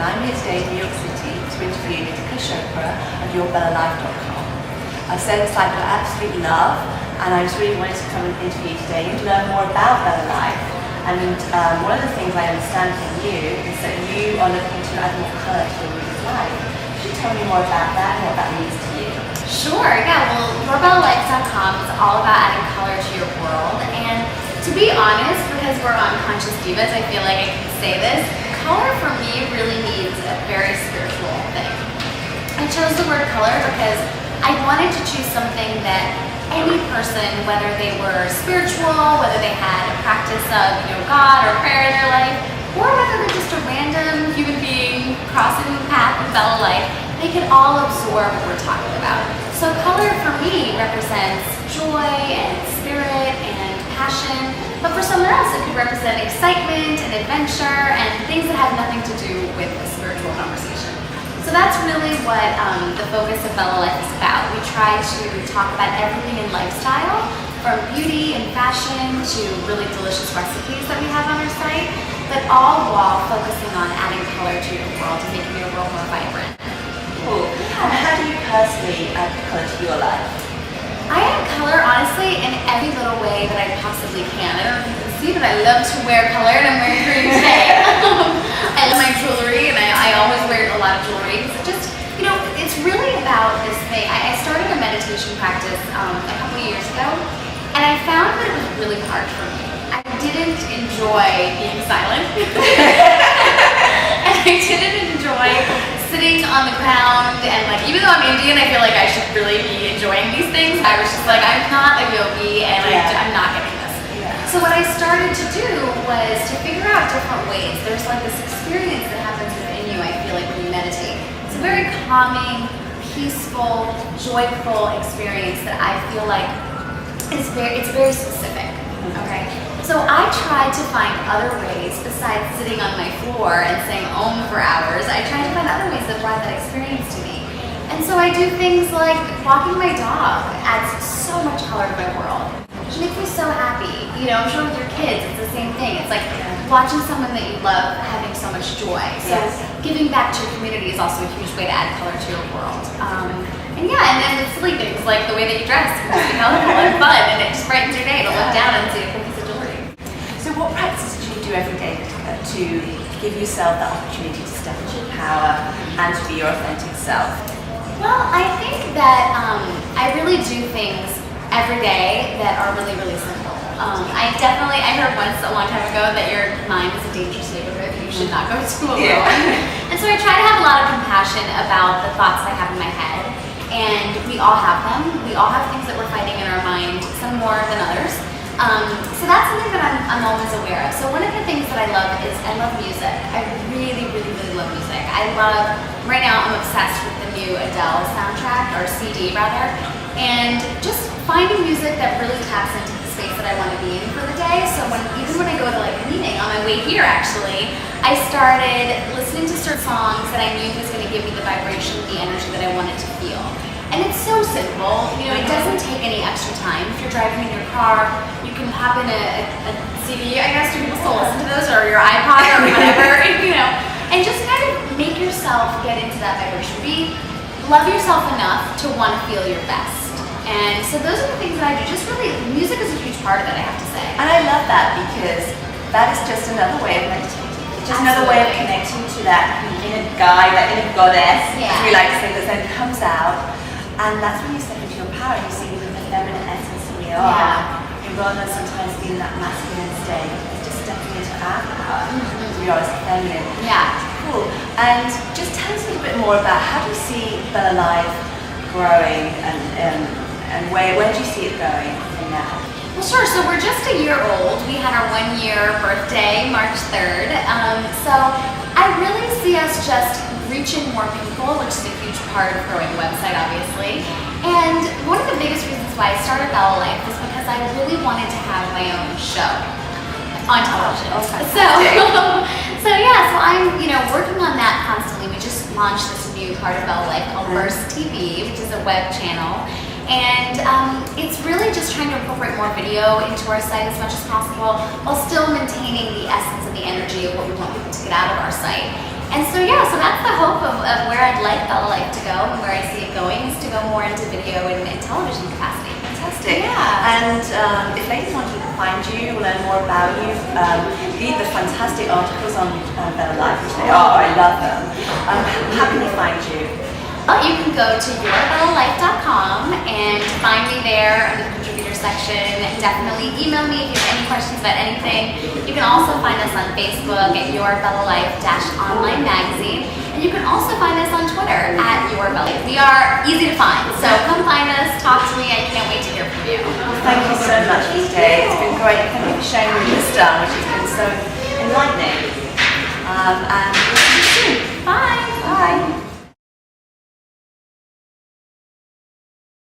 and I'm here today in New York City to interview Nitika Chopra of YourBellaLife.com. A service site I absolutely love, and I just really wanted to come and interview you today and learn more about Bella Life. And one of the things I understand from you is that you are looking to add more colour to your reader's life. Could you tell me more about that and what that means to you? Sure, yeah. Well, YourBellaLife.com is all about adding color to your world. And to be honest, because we're on Conscious Divas, I feel like I can say this. Color for me really means a very spiritual thing. I chose the word color because I wanted to choose something that any person, whether they were spiritual, whether they had a practice of God or prayer in their life, or whether they're just a random human being crossing the path of Bella Life, they could all absorb what we're talking about. So color for me represents joy and spirit and passion, but for someone else it could represent excitement and adventure and things that have nothing to do with the spiritual conversation. So that's really what the focus of Bella Life is about. We try to talk about everything in lifestyle, from beauty and fashion to really delicious recipes that we have on our site, but all while focusing on adding color to your world and making your world more vibrant. Cool. And how do you personally add colour to your life? I add color, honestly, in every little way that I possibly can. I don't know if you can see, but I love to wear color, and I'm wearing green today. I love my jewelry, and I always wear a lot of jewelry. So just, it's really about this thing. I started a meditation practice a couple of years ago, and I found that it was really hard for me. I didn't enjoy being silent. And I didn't enjoy sitting on the ground, and even though I'm Indian, I feel like I should really be enjoying these things. I was just like, I'm not a yogi, and I'm not getting this. So what I started to do was to figure out different ways. There's this experience that happens within you, I feel like, when you meditate. It's a very calming, peaceful, joyful experience that I feel like it's very specific, okay? So I tried to find other ways besides sitting on my floor and saying Om for hours. I tried to find other ways that brought that experience to me. And so I do things like walking my dog adds so much color to my world. It makes me so happy. I'm sure with your kids, it's the same thing. It's like watching someone that you love having so much joy. So giving back to your community is also a huge way to add color to your world. And then with silly things like the way that you dress, can just be colorful and fun, and it just brightens your day to look down and see a piece of jewelry. So what practices do you do every day to give yourself that opportunity to step into your power and to be your authentic self? Well, I think that I really do things every day that are really, really simple. I heard once a long time ago that your mind is a dangerous neighborhood and you should not go to school alone. And so I try to have a lot of compassion about the thoughts that I have in my head. And we all have them. We all have things that we're fighting in our mind, some more than others. So that's something that I'm always aware of. So one of the things that I love is I love music. I really, really, really love music. Right now I'm obsessed with the new Adele soundtrack, or CD rather, and just finding music that really taps into the space that I want to be in for the day. So even when I go to a meeting, on my way here actually, I started listening to certain songs that I knew was going to give me the vibration, the energy that I wanted to feel. And it's so simple, it doesn't take any extra time. If you're driving in your car, you can pop in a CD, I guess, people still listen to those, or your iPod or whatever, and just kind of make yourself get into that vibration. Love yourself enough to want to feel your best. And so those are the things that I do. Just really, music is a huge part of it, I have to say. And I love that because that is just another way of meditating. It's just another way of connecting to that inner guide, that inner goddess, as we like to say, that then comes out. And that's when you step into your power and you see the feminine essence who we are. And rather than sometimes being that masculine state, it's just stepping into our power. We are as feminine. Yeah. Cool. And just tell us a little bit more about how do you see Bella Life growing and where do you see it going from now? Well, sure. So we're just a year old. We had our 1-year birthday, March 3rd. So I really see us just reaching more people, which is a huge part of growing a website, obviously. And one of the biggest reasons why I started Bella Life is because I really wanted to have my own show on television. So I'm working on that constantly. We just launched this new part of Bella Life called Burst TV, which is a web channel. And it's really just trying to incorporate more video into our site as much as possible while still maintaining the essence and the energy of what we want people to get out of our site. And so hope of where I'd like Bella Life to go and where I see it going is to go more into video and television capacity. Fantastic. Yeah. And if ladies want to find you, learn more about you, read the fantastic articles on Better Life, which they are, I love them. How can they find you? Well, you can go to yourbellalife.com and find me there under the contributor section. Definitely email me if you have any questions about anything. You can also find us on Facebook at Your Bella Life-Online Magazine. And you can also find us on Twitter at Your Bella Life. We are easy to find, so come find us, talk to me. I can't wait to hear from you. Thank you so much for today. It's been great. Thank you for sharing your wisdom, which has been so enlightening. And